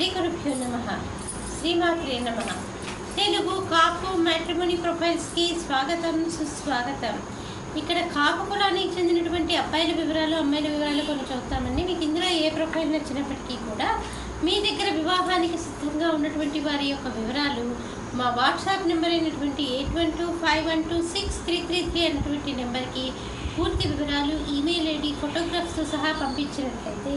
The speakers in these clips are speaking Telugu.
శ్రీ గురుభ్యో నమః. శ్రీమాత్రే నమః. తెలుగు కాపు మ్యాట్రిమోనీ ప్రొఫైల్స్కి స్వాగతం, సుస్వాగతం. ఇక్కడ కాపు కులానికి చెందినటువంటి అబ్బాయిల వివరాలు, అమ్మాయిల వివరాలు కొన్ని చూస్తామండి. మీకు ఇందులో ఏ ప్రొఫైల్ నచ్చినప్పటికీ కూడా మీ దగ్గర వివాహానికి సిద్ధంగా ఉన్నటువంటి వారి యొక్క వివరాలు మా వాట్సాప్ నెంబర్ అయినటువంటి 8125126333 అనేటువంటి నెంబర్కి పూర్తి వివరాలు, ఈమెయిల్ ఐడి, ఫోటోగ్రాఫ్స్తో సహా పంపించినట్లయితే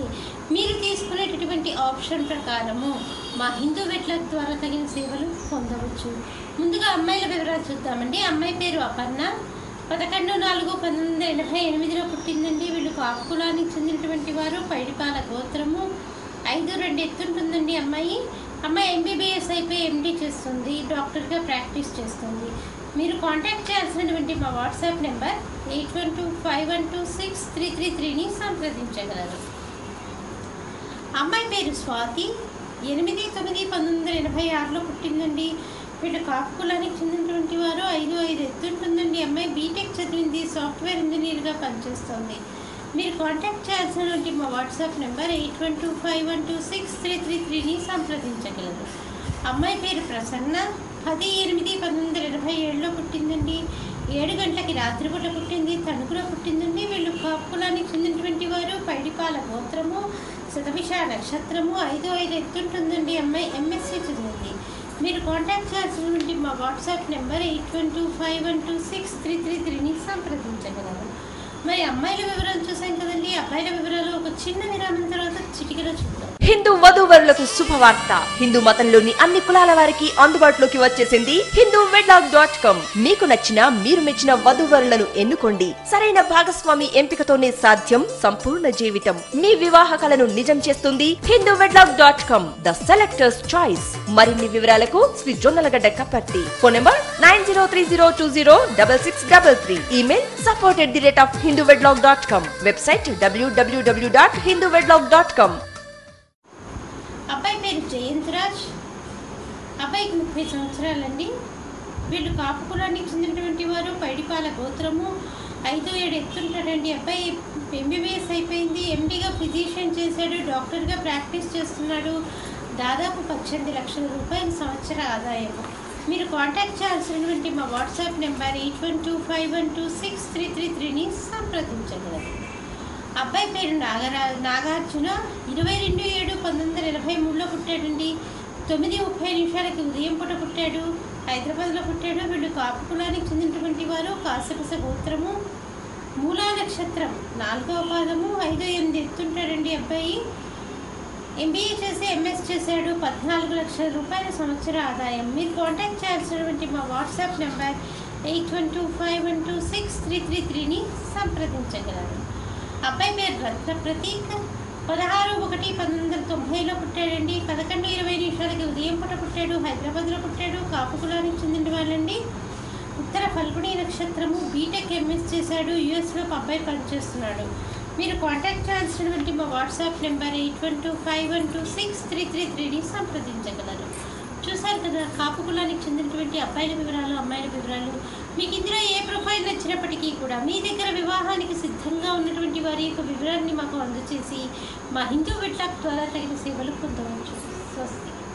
మీరు తీసుకునేటటువంటి ఆప్షన్ ప్రకారము మా హిందూ వెట్లక్ ద్వారా తగిన సేవలు పొందవచ్చు. ముందుగా అమ్మాయిల వివరాలు చూద్దామండి. అమ్మాయి పేరు అపర్ణ, 11/4/1988లో పుట్టిందండి. వీళ్ళు కాపు కులానికి చెందినటువంటి వారు, పైడిపాల గోత్రము, 5'2" ఎత్తుంటుందండి. అమ్మాయి ఎంబీబీఎస్ అయిపోయి ఎండీ చేస్తుంది, డాక్టర్గా ప్రాక్టీస్ చేస్తుంది. మీరు కాంటాక్ట్ చేయాల్సినటువంటి మా వాట్సాప్ నెంబర్ 8125126333ని సంప్రదించగలరు. అమ్మాయి పేరు స్వాతి, 8/9/1986లో పుట్టిందండి. వీళ్ళు కాపు కులానికి చెందినటువంటి వారు, 5'5" ఎత్తుంటుందండి. అమ్మాయి బీటెక్ చదివింది, సాఫ్ట్వేర్ ఇంజనీర్గా పనిచేస్తుంది. మీరు కాంటాక్ట్ చేయాల్సినటువంటి మా వాట్సాప్ నెంబర్ 8125126333ని సంప్రదించగలరు. అమ్మాయి పేరు ప్రసన్న, 10/8/1987లో పుట్టిందండి. 7 గంటలకి రాత్రిపూట పుట్టింది, తణుకులో పుట్టిందండి. వీళ్ళు కాపు కులానికి చెందినటువంటి వారు, పైడిపాల గోత్రము, శతభిష నక్షత్రము, 5'5" ఎత్తుంటుందండి. అమ్మాయి ఎంఎస్సీ చదివింది. మీరు కాంటాక్ట్ చేయాల్సినటువంటి మా వాట్సాప్ నెంబర్ 8125126333ని సంప్రదించగలరు. మరి అమ్మాయిల వివరాలు చూసాం కదండి. అబ్బాయిల వివరాలు ఒక చిన్న విరామం తర్వాత చిటికలో చూద్దాం. హిందూ వధూవరులకు శుభవార్త. హిందూ మతంలోని అన్ని కులాల వారికి అందుబాటులోకి వచ్చేసింది hinduwedlock.com. మీకు నచ్చిన, మీరు మెచ్చిన వధూవరులను ఎన్నుకోండి. సరైన భాగస్వామి ఎంపికతోనే సాధ్యం సంపూర్ణ జీవితం. మీ వివాహ కలను నిజం చేస్తుంది hinduwedlock.com, ద సెలెక్టర్స్ చాయిస్. మరిన్ని వివరాలకు Shri Jonnalagadda Kapardhi. Phone number 9030206633. Email support@hinduwedlock.com. Website www.hinduwedlock.com. అబ్బాయి పేరు జయంతరాజ్, అబ్బాయికి 30 సంవత్సరాలండి. వీళ్ళు కాపు కులానికి చెందినటువంటి వారు, పైడిపాల గోత్రము, 5'7" ఎత్తుంటాడండి. అబ్బాయి ఎంబీబీఎస్ అయిపోయింది, ఎండీగా ఫిజిషియన్ చేశాడు, డాక్టర్గా ప్రాక్టీస్ చేస్తున్నాడు. దాదాపు 18 లక్షల రూపాయల సంవత్సర ఆదాయము. మీరు కాంటాక్ట్ చేయాల్సినటువంటి మా వాట్సాప్ నెంబర్ 8125126333ని సంప్రదించగలరు. అబ్బాయి పేరు నాగార్జున, 22/7/1983లో పుట్టాడండి. 9:30 ఉదయం పూట పుట్టాడు, హైదరాబాద్లో పుట్టాడు. వీళ్ళు కాపు కులానికి చెందినటువంటి వారు, కాశ్యపస గోత్రము, మూలా నక్షత్రం, 4వ పాదము, 5'8" ఎత్తుంటాడండి. అబ్బాయి ఎంబీఏ చేసి ఎంఎస్ చేశాడు. 14 లక్షల రూపాయల సంవత్సర ఆదాయం. మీరు కాంటాక్ట్ చేయాల్సినటువంటి మా వాట్సాప్ నెంబర్ 8125126333ని సంప్రదించగలరు. అబ్బాయి పేరు రత్న ప్రతీక్, 16/1/1990లో పుట్టాడండి. 11:20 ఉదయం పూట పుట్టాడు, హైదరాబాద్లో పుట్టాడు. కాపు కులానికి చెందిన వాళ్ళండి. ఉత్తర ఫల్గుణి నక్షత్రము, బీటెక్ ఎంఎస్ చేశాడు. యుఎస్లో అబ్బాయి పనిచేస్తున్నాడు. మీరు కాంటాక్ట్ చేయాల్సినటువంటి మా వాట్సాప్ నెంబర్ 8125126333ని సంప్రదించగలరు. చూసారు కదా కాపు కులానికి చెందినటువంటి అబ్బాయిల వివరాలు, అమ్మాయిల వివరాలు. మీకు ఇందులో ఏ ప్రొఫైల్ నచ్చినప్పటికీ కూడా మీ దగ్గర వివాహానికి సిద్ధంగా ఉన్నటువంటి వారి యొక్క వివరాన్ని మాకు అందజేసి మా హిందూ వెట్లాక్ ద్వారా తగిన సేవలు పొందవచ్చు. స్వస్తి.